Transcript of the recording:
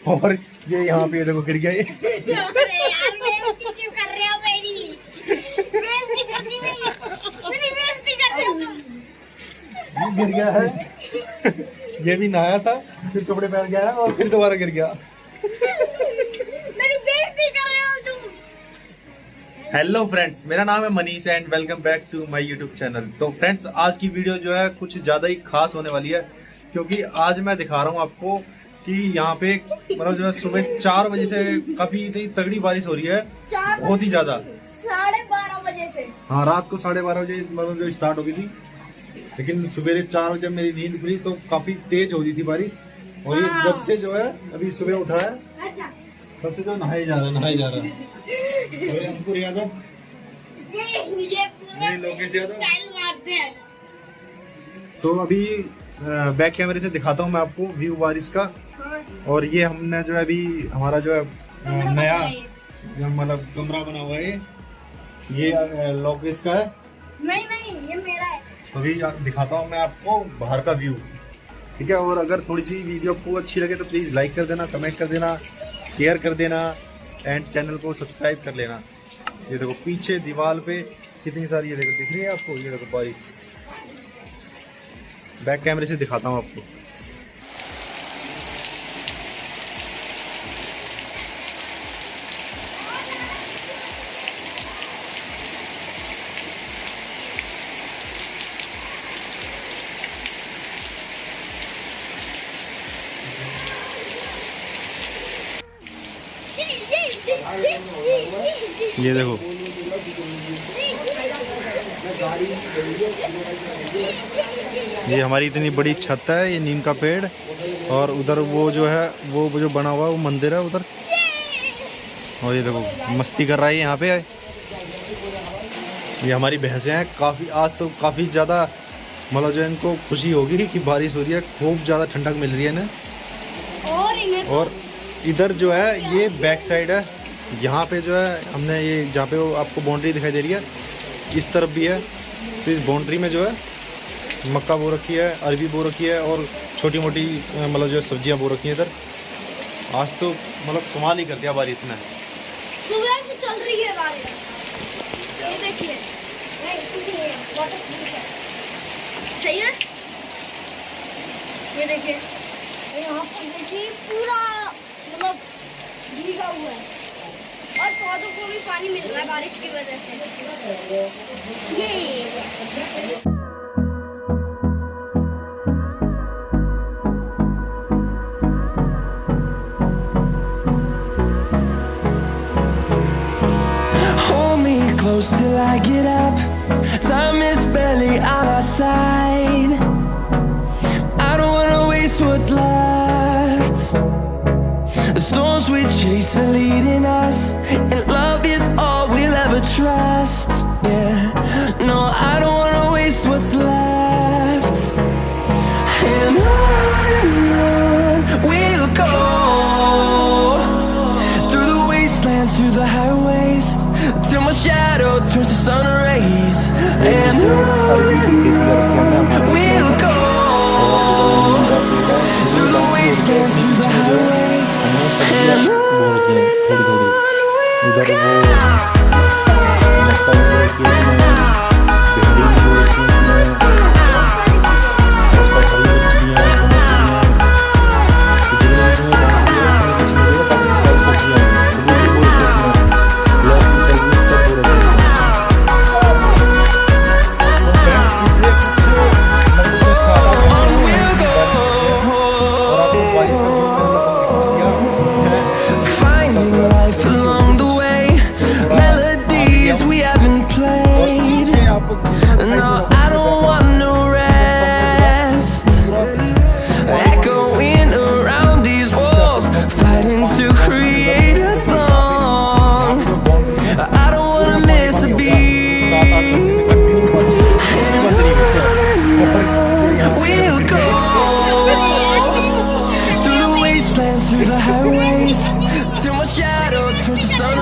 और ये यहाँ पे देखो गिर गया ये। गिर गया है। ये भी नहाया था, फिर कपड़े पहन गया और फिर दोबारा गिर गया। हेलो फ्रेंड्स, मेरा नाम है Manish and welcome back to my YouTube channel. तो फ्रेंड्स, आज की वीडियो जो है कुछ ज़्यादा ही खास होने वाली है, क्योंकि आज मैं दिखा रहा हूँ आपको कि यहाँ पे मतलब जो है सुबह 4 बजे से काफी इतनी तगड़ी बारिश हो रही है, बहुत ही ज्यादा। 12:30 बजे से, हाँ, रात को 12:30 बजे मतलब जो स्टार्ट हो गई थी, लेकिन सुबह 4 बजे मेरी नींद खुली तो काफी तेज हो रही थी बारिश। और ये जब से जो है अभी सुबह उठा है तब से जो नहाए जा रहा है। अंकुर यादव, लोकेश यादव। तो अभी बैक कैमरे से दिखाता हूँ मैं आपको व्यू बारिश का। और ये हमने जो है अभी हमारा जो है नया मतलब कमरा बना हुआ है, ये लोकेश का है। नहीं ये मेरा है। अभी दिखाता हूँ मैं आपको बाहर का व्यू, ठीक है। और अगर थोड़ी सी वीडियो आपको अच्छी लगे तो प्लीज़ लाइक कर देना, कमेंट कर देना, शेयर कर देना एंड चैनल को सब्सक्राइब कर लेना। ये देखो पीछे दीवार पे कितनी सारी ये देखो दिख रही है आपको, ये देखो बारिश। बैक कैमरे से दिखाता हूँ आपको। ये देखो ये हमारी इतनी बड़ी छत है, ये नीम का पेड़। और उधर वो जो है वो जो बना हुआ वो मंदिर है उधर। और ये देखो मस्ती कर रहा है यहाँ पे। ये हमारी भैंसें हैं काफ़ी, आज तो काफ़ी ज़्यादा मतलब जो इनको खुशी होगी कि बारिश हो रही है, खूब ज़्यादा ठंडक मिल रही है इन्हें। और इधर जो है ये बैक साइड है, यहाँ पे जो है हमने ये जहाँ पे वो आपको बाउंड्री दिखाई दे रही है इस तरफ भी है। तो इस बाउंड्री में जो है मक्का बो रखी है, अरबी बो रखी है और छोटी मोटी मतलब जो सब्जियां बो रखी हैं इधर। आज तो मतलब कमाल ही कर दिया बारिश ने। सुबह से चल रही है बारिश, ये देखिए। सही है, ये देखिए यहाँ पर देखिए पूरा मतलब भीगा हुआ है और पौधों को भी पानी मिल रहा है बारिश की वजह से। ये Hold me close till I get up. Time is barely on our side. I don't wanna waste what's left. The storms we chase are leading us, and love is all we'll ever trust. Yeah, no, I don't wanna waste what's left. And on we'll go, through the wastelands, through the highways, till my shadow turns to sun rays. And on we'll go, through the wastelands, through the highways. And no, I don't want no rest. Echoing around these walls, fighting to create a song. I don't wanna miss a beat. And we'll go through the wastelands, through the highways, till my shadow turns to sun